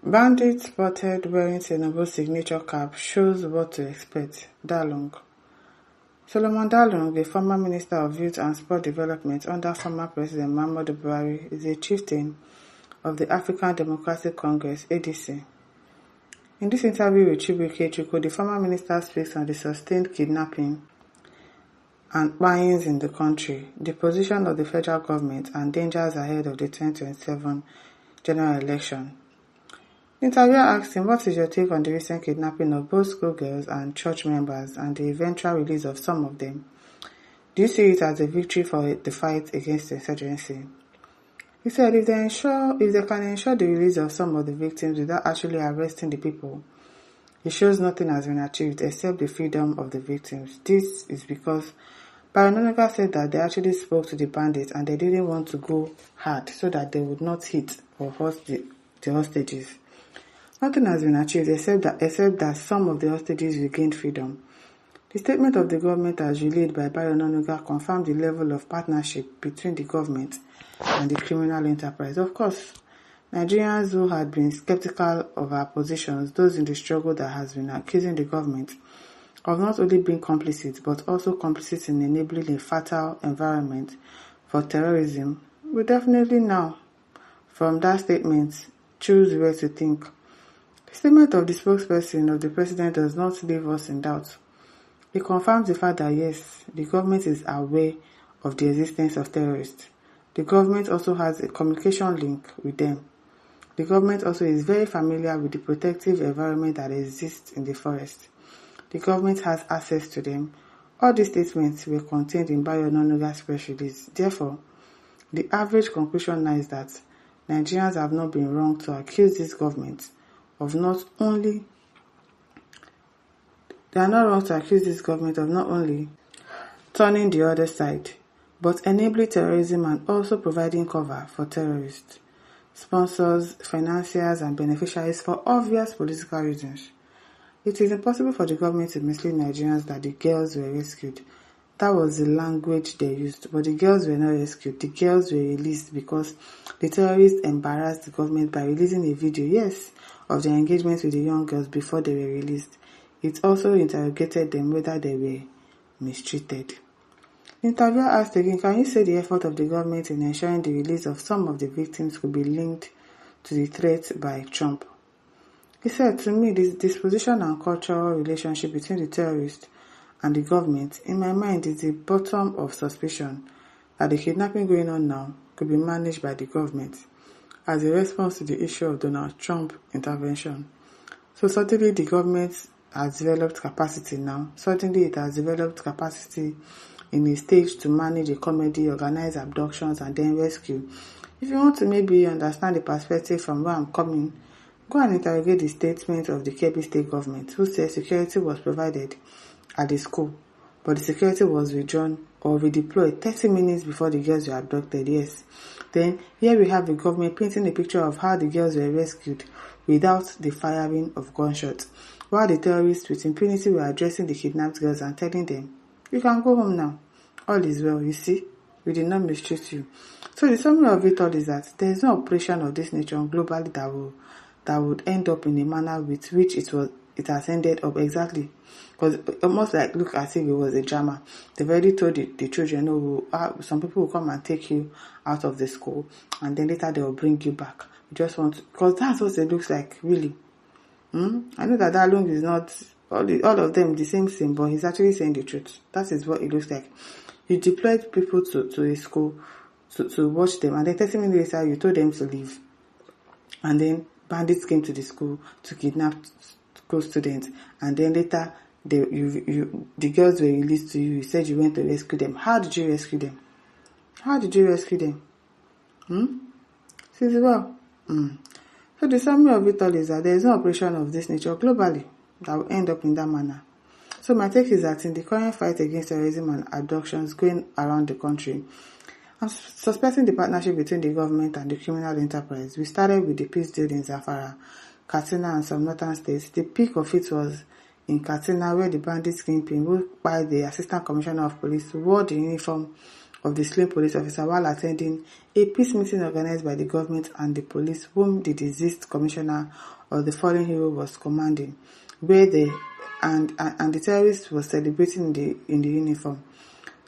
Bandits spotted wearing Tinubu's signature cap shows what to expect. Dalung. Solomon Dalung, the former Minister of Youth and Sport Development under former President Muhammadu Buhari, is a chieftain of the African Democratic Congress (ADC). In this interview with Chibuike, the former minister speaks on the sustained kidnapping and buyings in the country, the position of the federal government, and dangers ahead of the 2027 general election. The interviewer asked him, what is your take on the recent kidnapping of both schoolgirls and church members and the eventual release of some of them? Do you see it as a victory for the fight against insurgency? He said if they can ensure the release of some of the victims without actually arresting the people, it shows nothing has been achieved except the freedom of the victims. This is because BAND1TS said that they actually spoke to the bandits and they didn't want to go hard so that they would not hit or hurt the hostages. Nothing has been achieved except that some of the hostages regained freedom. The statement of the government as relayed by BAND1TS confirmed the level of partnership between the government and the criminal enterprise. Of course, Nigerians who had been skeptical of our positions, those in the struggle that has been accusing the government of not only being complicit but also complicit in enabling a fertile environment for terrorism, will definitely now, from that statement, choose where to think. The statement of the spokesperson of the president does not leave us in doubt. It confirms the fact that yes, the government is aware of the existence of terrorists. The government also has a communication link with them. The government also is very familiar with the protective environment that exists in the forest. The government has access to them. All these statements were contained in BAND1TS' press release. Therefore, the average conclusion now is that Nigerians have not been wrong to accuse this government of not only turning the other side, but enabling terrorism and also providing cover for terrorists, sponsors, financiers, and beneficiaries for obvious political reasons. It is impossible for the government to mislead Nigerians that the girls were rescued. That was the language they used, but the girls were not rescued. The girls were released because the terrorists embarrassed the government by releasing a video, yes, of their engagement with the young girls before they were released. It also interrogated them whether they were mistreated. The interviewer asked again, can you say the effort of the government in ensuring the release of some of the victims could be linked to the threat by Trump? He said, to me, this disposition and cultural relationship between the terrorists and the government, in my mind, is the bottom of suspicion that the kidnapping going on now could be managed by the government as a response to the issue of Donald Trump intervention. So suddenly the government has developed capacity now. Suddenly it has developed capacity in a stage to manage a comedy, organize abductions, and then rescue. If you want to maybe understand the perspective from where I'm coming, go and interrogate the statement of the Kebbi state government, who said security was provided at the school, but the security was withdrawn or redeployed 30 minutes before the girls were abducted, yes. Then, here we have the government painting a picture of how the girls were rescued without the firing of gunshots, while the terrorists with impunity were addressing the kidnapped girls and telling them, you can go home now. All is well, you see. We did not mistreat you. So the summary of it all is that there is no operation of this nature globally that would end up in a manner with which it has ended up exactly. Because almost like look as if it was a drama. They've already told the children, some people will come and take you out of the school and then later they will bring you back. You just want to, because that's what it looks like, really. I know that Dalung is not all of them the same, but he's actually saying the truth. That is what it looks like. You deployed people to a school to watch them, and then 30 minutes later you told them to leave. And then bandits came to the school to kidnap school students, and then later the girls were released to you. You said you went to rescue them. How did you rescue them? Says well. So the summary of it all is that there is no operation of this nature globally that will end up in that manner. So my take is that in the current fight against terrorism and abductions going around the country, I'm suspecting the partnership between the government and the criminal enterprise. We started with the peace deal in Zamfara, Katsina, and some northern states. The peak of it was in Katsina, where the bandits kingpin, who by the Assistant Commissioner of Police, wore the uniform of the slain police officer while attending a peace meeting organized by the government and the police, whom the deceased commissioner of the fallen hero was commanding, where the terrorist was celebrating in the uniform.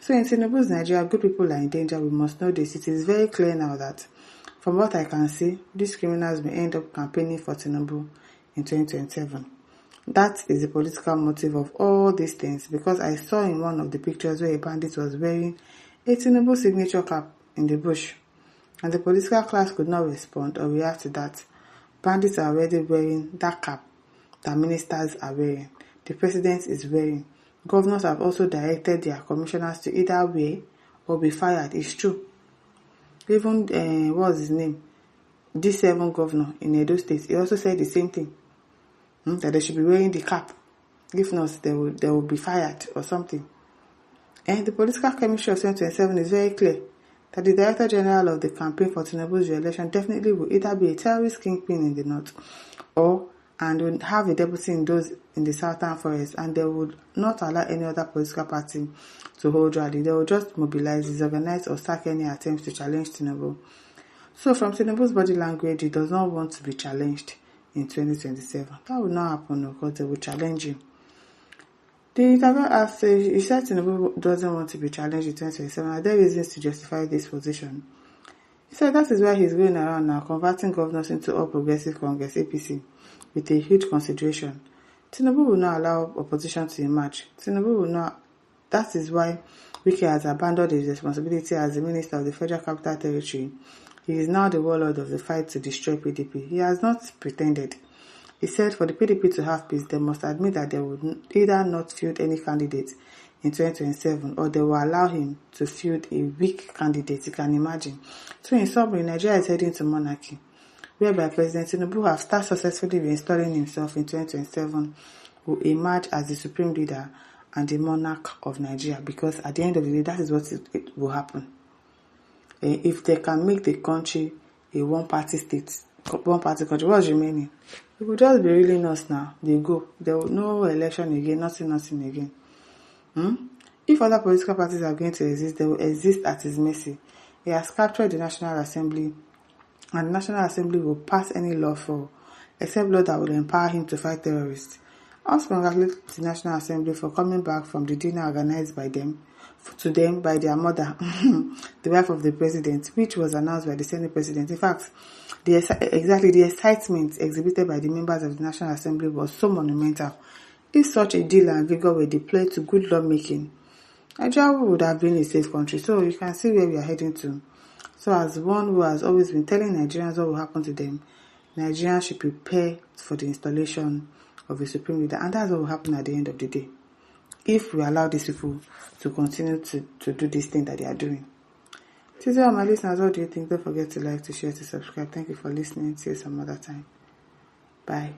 So in Tinubu's Nigeria, good people are in danger. We must know this. It is very clear now that, from what I can see, these criminals may end up campaigning for Tinubu in 2027. That is the political motive of all these things, because I saw in one of the pictures where a bandit was wearing a Tinubu signature cap in the bush, and the political class could not respond or react to that. Bandits are already wearing that cap that ministers are wearing, the president is wearing. Governors have also directed their commissioners to either wear or be fired. It's true. Even, what's his name? D7 governor in Edo State, he also said the same thing. That they should be wearing the cap. If not, they will be fired or something. And the political chemistry of 2027 is very clear. That the Director General of the campaign for Tinubu's re-election definitely will either be a terrorist kingpin in the north, and will have a deputy in those in the southern forest, and they would not allow any other political party to hold rally. They will just mobilize, disorganize, or sack any attempts to challenge Tinubu. So from Tinubu's body language, he does not want to be challenged in 2027. That will not happen because they will challenge him. The interviewer asked, he said Tinubu doesn't want to be challenged in 2027. Are there reasons to justify this position? He said that is why he's going around now converting governors into All Progressive Congress, APC, with a huge consideration. Tinubu will not allow opposition to emerge. Tinubu will not. That is why Wike has abandoned his responsibility as the Minister of the Federal Capital Territory. He is now the warlord of the fight to destroy PDP. He has not pretended. He said for the PDP to have peace, they must admit that they would either not field any candidate in 2027 or they will allow him to field a weak candidate. You can imagine. So in summary, Nigeria is heading to monarchy, whereby President Tinubu has started successfully reinstalling himself in 2027, will emerge as the supreme leader and the monarch of Nigeria, because at the end of the day, that is what it will happen. If they can make the country a one-party state, one-party country, what's remaining? It will just be really us now. They go. There will no election again, nothing again. If other political parties are going to exist, they will exist at his mercy. He has captured the National Assembly, and the National Assembly will pass any law for, except law that will empower him to fight terrorists. I also congratulate the National Assembly for coming back from the dinner organized by them, to them by their mother, the wife of the president, which was announced by the Senate president. In fact, the excitement exhibited by the members of the National Assembly was so monumental. If such a deal and vigor were deployed to good lawmaking, Nigeria would have been a safe country. So you can see where we are heading to. So as one who has always been telling Nigerians what will happen to them, Nigerians should prepare for the installation of a supreme leader, and that's what will happen at the end of the day, if we allow these people to continue to do this thing that they are doing. To all my listeners, what do you think? Don't forget to like, to share, to subscribe. Thank you for listening. See you some other time. Bye.